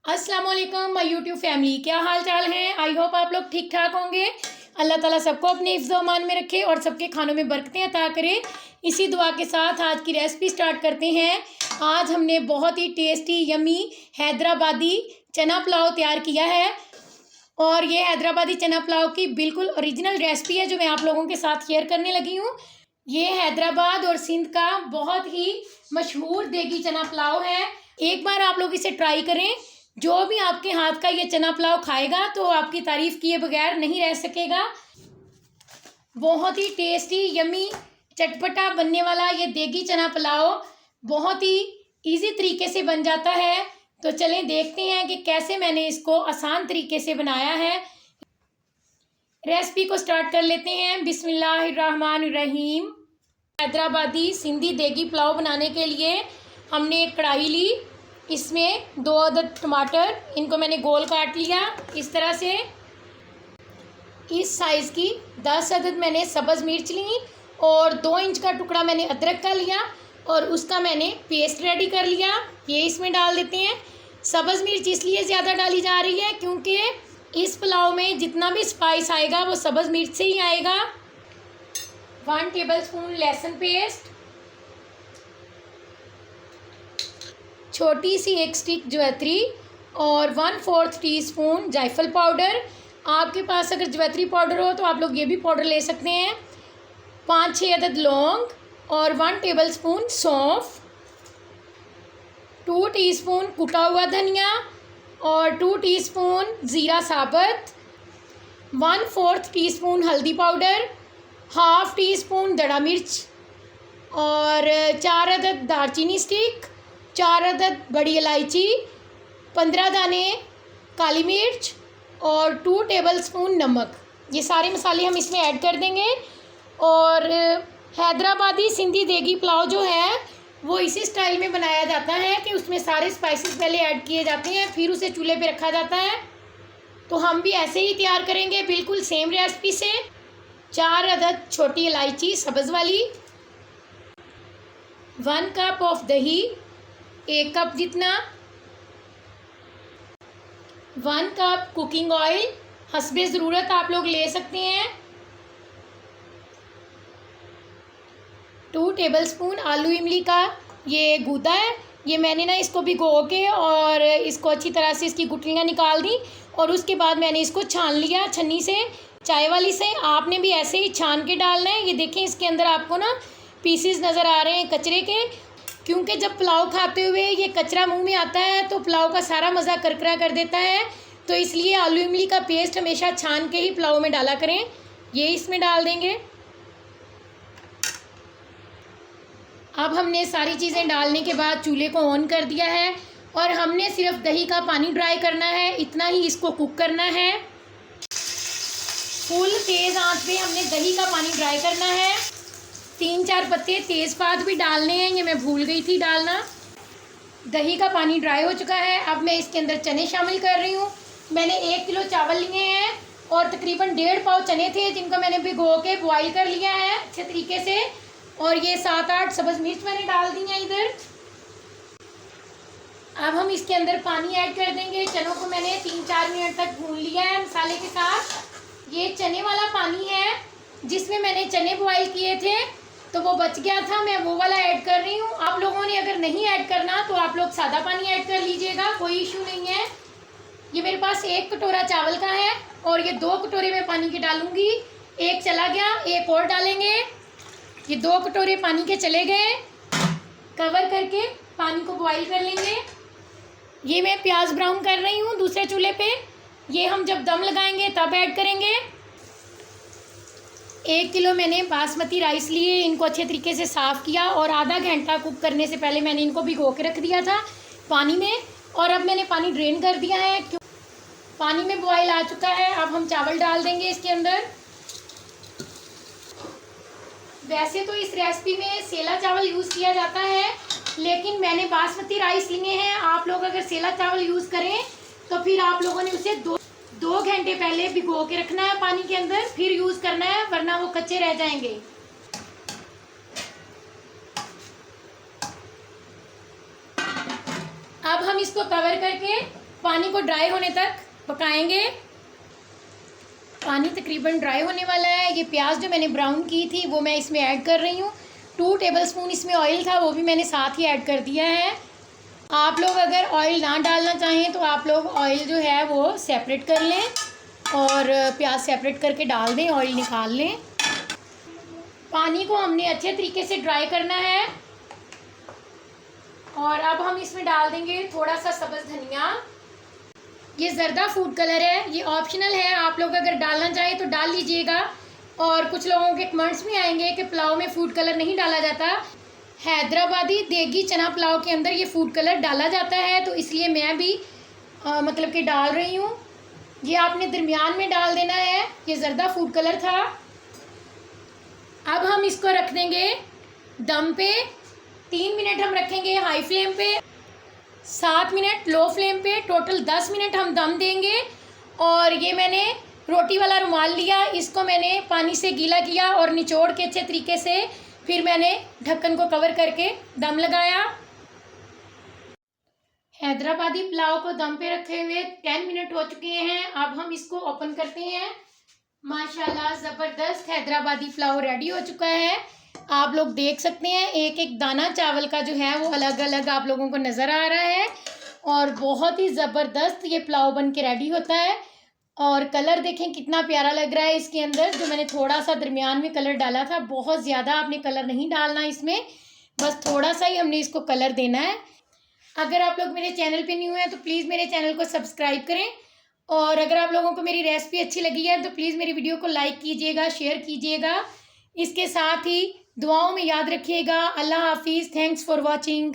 अस्सलाम वालेकुम my YouTube family, क्या हाल चाल है। आई होप आप लोग ठीक ठाक होंगे। अल्लाह ताला सबको अपने हिफ्ज़ अमान में रखे और सबके खानों में बरकतें अता करे। इसी दुआ के साथ आज की रेसिपी स्टार्ट करते हैं। आज हमने बहुत ही टेस्टी यमी हैदराबादी चना पुलाव तैयार किया है और ये हैदराबादी चना पुलाव की बिल्कुल ओरिजिनल रेसिपी है जो मैं आप लोगों के साथ शेयर करने लगी हूँ। ये हैदराबाद और सिंध का बहुत ही मशहूर देगी चना पुलाव है। एक बार आप लोग इसे ट्राई करें। जो भी आपके हाथ का ये चना पुलाव खाएगा तो आपकी तारीफ किए बगैर नहीं रह सकेगा। बहुत ही टेस्टी यमी चटपटा बनने वाला ये देगी चना पुलाव बहुत ही इजी तरीके से बन जाता है। तो चलें देखते हैं कि कैसे मैंने इसको आसान तरीके से बनाया है। रेसिपी को स्टार्ट कर लेते हैं। बिस्मिल्लाहिर्रहमानिर्रहीम। हैदराबादी सिंधी देगी पुलाव बनाने के लिए हमने एक कढ़ाई ली। इसमें 2 अदद टमाटर, इनको मैंने गोल काट लिया इस तरह से। इस साइज़ की 10 अदद मैंने सब्ज़ मिर्च ली और 2 इंच का टुकड़ा मैंने अदरक का लिया और उसका मैंने पेस्ट रेडी कर लिया। ये इसमें डाल देते हैं। सब्ज़ मिर्च इसलिए ज़्यादा डाली जा रही है क्योंकि इस पुलाव में जितना भी स्पाइस आएगा वो सब्ज़ मिर्च से ही आएगा। 1 टेबलस्पून लहसुन पेस्ट, छोटी सी 1 स्टिक जवैत्री और 1/4 टीस्पून जायफल पाउडर। आपके पास अगर जवैत्री पाउडर हो तो आप लोग ये भी पाउडर ले सकते हैं। 5-6 अदद लौंग और 1 टेबलस्पून सौंफ, 2 टीस्पून कुटा हुआ धनिया और 2 टीस्पून ज़ीरा साबुत, 1/4 टीस्पून हल्दी पाउडर, 1/2 टीस्पून दड़ा मिर्च और 4 अदद दालचीनी स्टिक, 4 अदद बड़ी इलायची, 15 दाने काली मिर्च और 2 टेबलस्पून नमक। ये सारे मसाले हम इसमें ऐड कर देंगे। और हैदराबादी सिंधी देगी पुलाव जो है वो इसी स्टाइल में बनाया जाता है कि उसमें सारे स्पाइसेस पहले ऐड किए जाते हैं फिर उसे चूल्हे पे रखा जाता है। तो हम भी ऐसे ही तैयार करेंगे बिल्कुल सेम रेसिपी से। 4 अदद छोटी इलायची सब्ज़ वाली, 1 कप ऑफ दही, 1 कप जितना, 1 कप कुकिंग ऑयल, हस्बे ज़रूरत आप लोग ले सकते हैं। 2 टेबलस्पून आलू इमली का ये गूदा है। ये मैंने ना इसको भिगो के और इसको अच्छी तरह से इसकी गुठलियाँ निकाल दी और उसके बाद मैंने इसको छान लिया छन्नी से, चाय वाली से। आपने भी ऐसे ही छान के डालना है। ये देखें इसके अंदर आपको ना पीसेस नज़र आ रहे हैं कचरे के, क्योंकि जब पुलाव खाते हुए ये कचरा मुंह में आता है तो पुलाव का सारा मज़ा करकरा कर देता है। तो इसलिए आलू इमली का पेस्ट हमेशा छान के ही पुलाव में डाला करें। ये इसमें डाल देंगे। अब हमने सारी चीज़ें डालने के बाद चूल्हे को ऑन कर दिया है और हमने सिर्फ दही का पानी ड्राई करना है, इतना ही इसको कुक करना है। फुल तेज़ आंच पे हमने दही का पानी ड्राई करना है। 3-4 पत्ते तेज़पात भी डालने हैं, ये मैं भूल गई थी डालना। दही का पानी ड्राई हो चुका है। अब मैं इसके अंदर चने शामिल कर रही हूँ। मैंने 1 किलो चावल लिए हैं और तकरीबन 1.5 पाव चने थे जिनको मैंने भिगो के बॉईल कर लिया है अच्छे तरीके से। और ये 7-8 सब्ज़ मिर्च मैंने डाल दी हैं इधर। अब हम इसके अंदर पानी ऐड कर देंगे। चनों को मैंने 3-4 मिनट तक भून लिया है मसाले के साथ। ये चने वाला पानी है जिसमें मैंने चने बॉईल किए थे तो वो बच गया था, मैं वो वाला ऐड कर रही हूँ। आप लोगों ने अगर नहीं ऐड करना तो आप लोग सादा पानी ऐड कर लीजिएगा, कोई इशू नहीं है। ये मेरे पास 1 कटोरा चावल का है और ये 2 कटोरे में पानी के डालूंगी। एक चला गया, एक और डालेंगे। ये 2 कटोरे पानी के चले गए। कवर करके पानी को बॉईल कर लेंगे। ये मैं प्याज ब्राउन कर रही हूँ दूसरे चूल्हे पे। ये हम जब दम लगाएंगे तब ऐड करेंगे। 1 किलो मैंने बासमती राइस लिए, इनको अच्छे तरीके से साफ़ किया और आधा घंटा कुक करने से पहले मैंने इनको भिगो के रख दिया था पानी में। और अब मैंने पानी ड्रेन कर दिया है, क्यों पानी में बॉयल आ चुका है। अब हम चावल डाल देंगे इसके अंदर। वैसे तो इस रेसिपी में सेला चावल यूज़ किया जाता है लेकिन मैंने बासमती राइस लिए हैं। आप लोग अगर सेला चावल यूज़ करें तो फिर आप लोगों ने उसे 2 घंटे पहले भिगो के रखना है पानी के अंदर, फिर यूज़ करना है, वरना वो कच्चे रह जाएंगे। अब हम इसको कवर करके पानी को ड्राई होने तक पकाएंगे। पानी तकरीबन ड्राई होने वाला है। ये प्याज जो मैंने ब्राउन की थी वो मैं इसमें ऐड कर रही हूँ। 2 टेबलस्पून इसमें ऑयल था, वो भी मैंने साथ ही ऐड कर दिया है। आप लोग अगर ऑयल ना डालना चाहें तो आप लोग ऑयल जो है वो सेपरेट कर लें और प्याज सेपरेट करके डाल दें, ऑयल निकाल लें। पानी को हमने अच्छे तरीके से ड्राई करना है। और अब हम इसमें डाल देंगे थोड़ा सा सब्ज़ धनिया। ये ज़रदा फूड कलर है, ये ऑप्शनल है, आप लोग अगर डालना चाहें तो डाल लीजिएगा। और कुछ लोगों के कमेंट्स भी आएंगे कि पुलाव में फूड कलर नहीं डाला जाता। हैदराबादी देगी चना पुलाव के अंदर ये फूड कलर डाला जाता है, तो इसलिए मैं भी मतलब कि डाल रही हूँ। ये आपने दरमियान में डाल देना है। ये ज़रदा फूड कलर था। अब हम इसको रख देंगे दम पे। 3 मिनट हम रखेंगे हाई फ्लेम पे, 7 मिनट लो फ्लेम पे, टोटल 10 मिनट हम दम देंगे। और ये मैंने रोटी वाला रुमाल लिया, इसको मैंने पानी से गीला किया और निचोड़ के अच्छे तरीके से फिर मैंने ढक्कन को कवर करके दम लगाया। हैदराबादी पुलाव को दम पे रखे हुए 10 मिनट हो चुके हैं। अब हम इसको ओपन करते हैं। माशाल्लाह ज़बरदस्त हैदराबादी पुलाव रेडी हो चुका है। आप लोग देख सकते हैं एक एक दाना चावल का जो है वो अलग अलग आप लोगों को नज़र आ रहा है। और बहुत ही ज़बरदस्त ये पुलाव बन के रेडी होता है। और कलर देखें कितना प्यारा लग रहा है इसके अंदर। जो मैंने थोड़ा सा दरमियान में कलर डाला था, बहुत ज़्यादा आपने कलर नहीं डालना इसमें, बस थोड़ा सा ही हमने इसको कलर देना है। अगर आप लोग मेरे चैनल पे न्यू हैं तो प्लीज़ मेरे चैनल को सब्सक्राइब करें। और अगर आप लोगों को मेरी रेसिपी अच्छी लगी है तो प्लीज़ मेरी वीडियो को लाइक कीजिएगा, शेयर कीजिएगा। इसके साथ ही दुआओं में याद रखिएगा। अल्लाह हाफिज़। Thanks for watching.